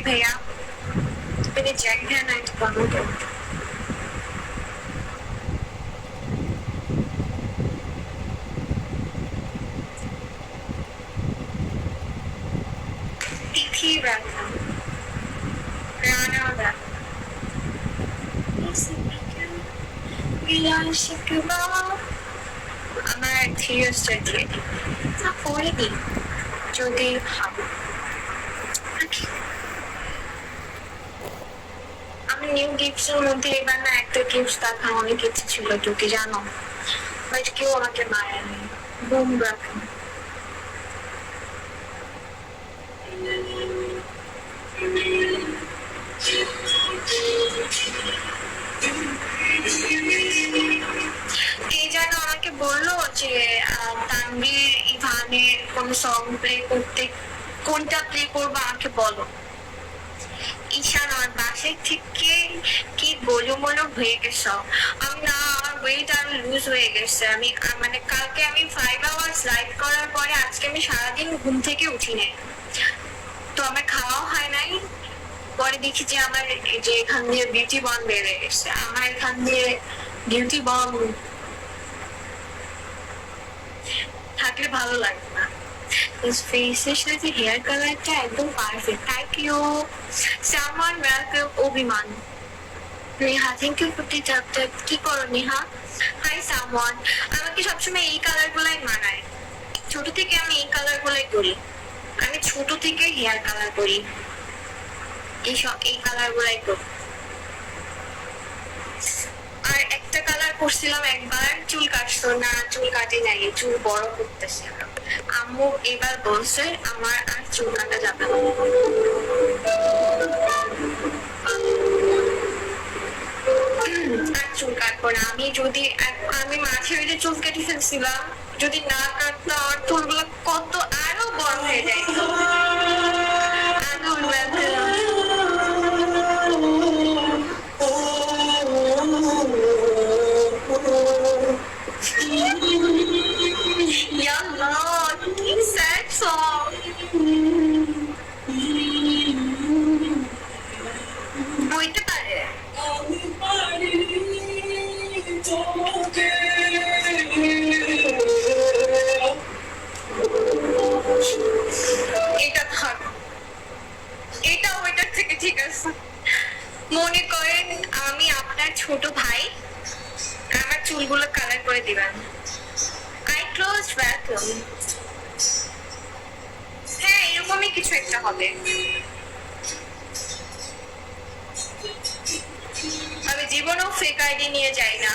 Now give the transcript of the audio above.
भैया मेरे जैक है ना तो करो तो তিথি ব্যাখ্যা রানা আমার থিওসটা দিয়ে দিই না পরে দিই যদি ভাবো আমি নিউ গিফটস এর মধ্যে এবার না একটা গিফট দেখার অনেক ইচ্ছে ছিল তুমি জানো বাট কেউ আমাকে মারেনি বুম রাখেন এই যেন আমাকে বললো যে তানভীর ইভানের কোন সং প্লে করতে কোনটা প্লে করবো আমাকে বলো ঈশান আমার বাসায় থেকে কি গোলুমোলু হয়ে গেছে আমি না আমার ওয়েট আরো লুজ হয়ে গেছে আমি মানে কালকে আমি 5 আওয়ার্স লাইভ করার পরে আজকে আমি সারাদিন ঘুম থেকে উঠি নাই তো আমার খাওয়াও হয় নাই পরে দেখি যে আমার যে এখান দিয়ে বিউটি বন বেড়ে গেছে আমার এখান দিয়ে বিউটি বন থাকলে ভালো লাগবে না ফেসের সাথে হেয়ার কালারটা একদম পারফেক্ট থ্যাংক ইউ সামান ওয়েলকাম অভিমান নেহা থ্যাংক ইউ ফর দিতে কি করো নেহা হাই সামওয়ান আমাকে সবসময় এই কালার গুলাই মানায় ছোট থেকে আমি এই কালার গুলাই করি আমি ছোট থেকে হেয়ার কালার করি এই কালার গুলাই করি আর একটা কালার করছিলাম একবার চুল কাটতো না চুল কাটে নাই চুল বড় করতেছে আম্মু এবার বলছে আমার আর চুল কাটা যাবে না আর চুল কাটবো না আমি মাঝে ওই চুল কেটে ফেলছিলাম যদি না কাটতাম আমার চুলগুলো কত আরো বড় হয়ে যায় sad song বইতে পারে এটা থাক এটা ওইটার থেকে ঠিক আছে মনে করেন আমি আপনার ছোট ভাই আমার চুলগুলো কালার করে দিবেন আই ক্লোজ ওয়েলকাম হ্যাঁ এরকমই কিছু একটা হবে আমি জীবনেও ফেক আইডি নিয়ে যাই না